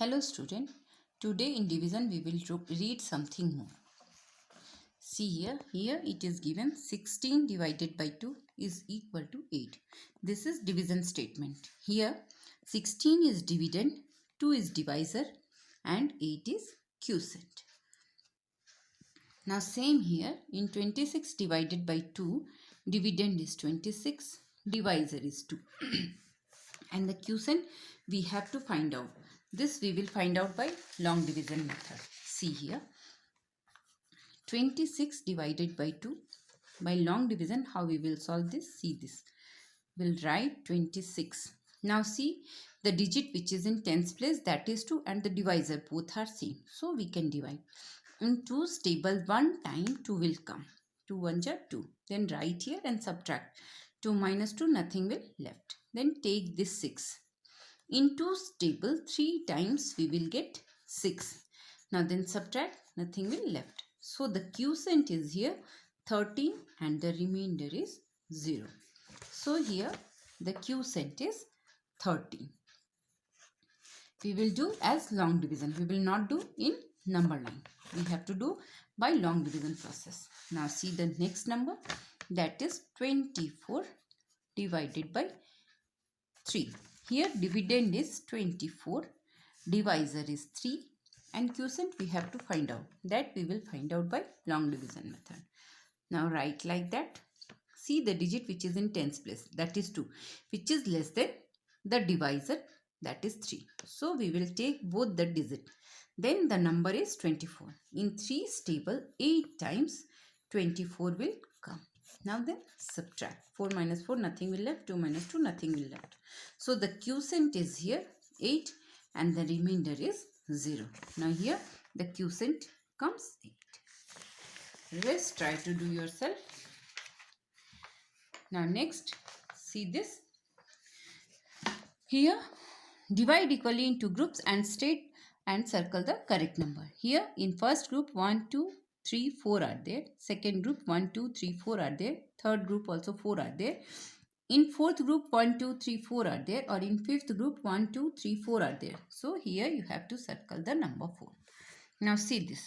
Hello student, today in division we will read something more. See here it is given 16 divided by 2 is equal to 8. This is division statement. Here 16 is dividend, 2 is divisor and 8 is quotient. Now same here in 26 divided by 2, dividend is 26, divisor is 2. And the quotient we have to find out. This we will find out by long division method. See here 26 divided by 2. By long division how we will solve this? See this. We'll write 26. Now see the digit which is in tens place, that is 2, and the divisor both are same. So we can divide. In 2's table one time 2 will come. 2 1s are 2. Then write here and subtract. 2 minus 2 nothing will left. Then take this 6. In 2's table 3 times we will get 6. Now then subtract, nothing will left. So the quotient is here 13 and the remainder is 0. So here the quotient is 13. We will do as long division. We will not do in number line. We have to do by long division process. Now see the next number, that is 24 divided by 3. Here dividend is 24, divisor is 3 and quotient we have to find out. That we will find out by long division method. Now write like that. See the digit which is in tens place, that is 2, which is less than the divisor, that is 3. So we will take both the digit. Then the number is 24. In 3's table 8 times 24 will come. Now then subtract. 4 minus 4 nothing will left. 2 minus 2 nothing will left. So the quotient is here 8 and the remainder is 0. Now here the quotient comes 8. Rest try to do yourself. Now next see this. Here divide equally into groups and state and circle the correct number. Here in first group 1, 2, 3, 4 are there. Second group 1, 2, 3, 4 are there. Third group also 4 are there. In fourth group 1, 2, 3, 4 are there, or in fifth group 1, 2, 3, 4 are there. So here you have to circle the number 4. Now see this.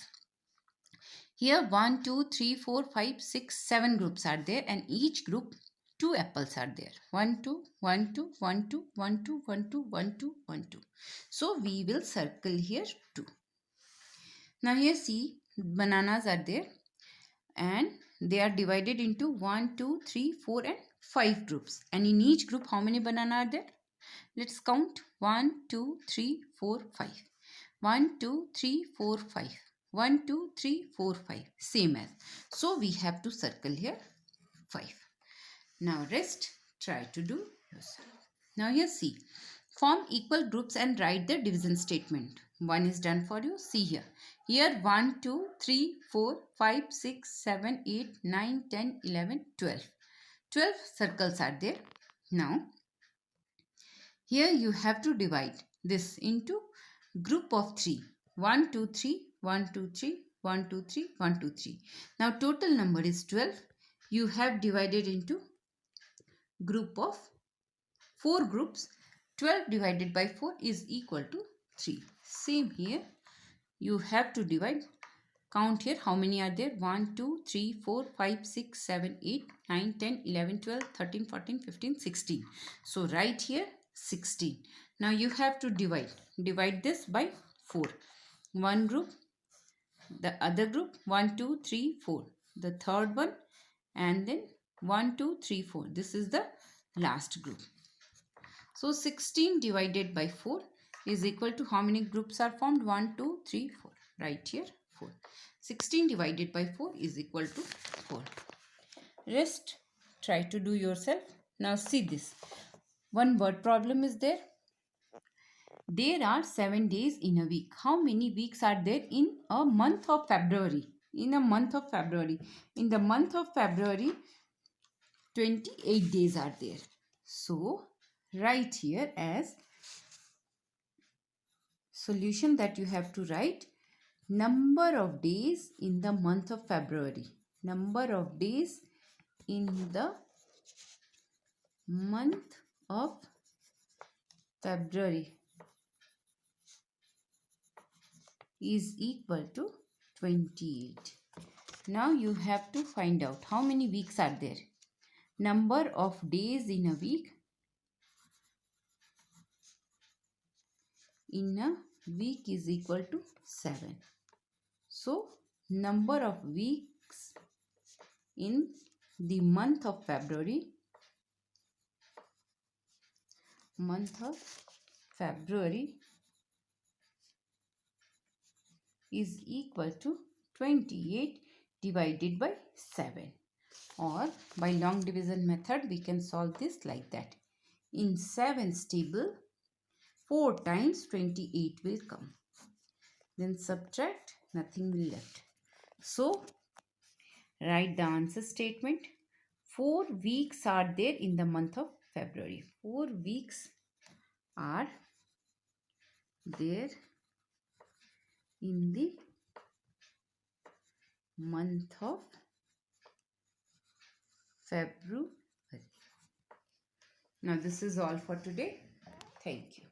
Here 1, 2, 3, 4, 5, 6, 7 groups are there and each group 2 apples are there. 1, 2, 1, 2, 1, 2, 1, 2, 1, 2, 1, 2, 1, 2. So we will circle here 2. Now here see bananas are there and they are divided into 1, 2, 3, 4 and 5 groups. And in each group how many bananas are there? Let's count. 1, 2, 3, 4, 5. 1, 2, 3, 4, 5. 1, 2, 3, 4, 5. Same as. So we have to circle here 5. Now rest try to do yourself. Now here see. Form equal groups and write the division statement. One is done for you. See here. Here 1, 2, 3, 4, 5, 6, 7, 8, 9, 10, 11, 12. 12 circles are there. Now here you have to divide this into group of 3. 1, 2, 3, 1, 2, 3, 1, 2, 3, 1, 2, 3. Now total number is 12. You have divided into group of 4 groups. 12 divided by 4 is equal to 3. Same here. You have to divide. Count here how many are there. 1, 2, 3, 4, 5, 6, 7, 8, 9, 10, 11, 12, 13, 14, 15, 16. So write here 16. Now you have to divide. Divide this by 4. One group, the other group 1, 2, 3, 4. The third one and then 1, 2, 3, 4. This is the last group. So 16 divided by 4 is equal to how many groups are formed? 1, 2, 3, 4. Right here 4. 16 divided by 4 is equal to 4. Rest try to do yourself. Now see this. One word problem is there. There are 7 days in a week. How many weeks are there in a month of February? In a month of February. In the month of February, 28 days are there. So write here as solution that you have to write number of days in the month of February. Number of days in the month of February. is equal to 28. Now you have to find out how many weeks are there. Number of days in a week. In a week is equal to 7. So number of weeks in the month of February is equal to 28 divided by 7, or by long division method we can solve this like that. In 7's table 4 times 28 will come, then subtract, nothing will left. So write the answer statement. 4 weeks are there in the month of February. 4 weeks are there in the month of February. Now this is all for today. Thank you.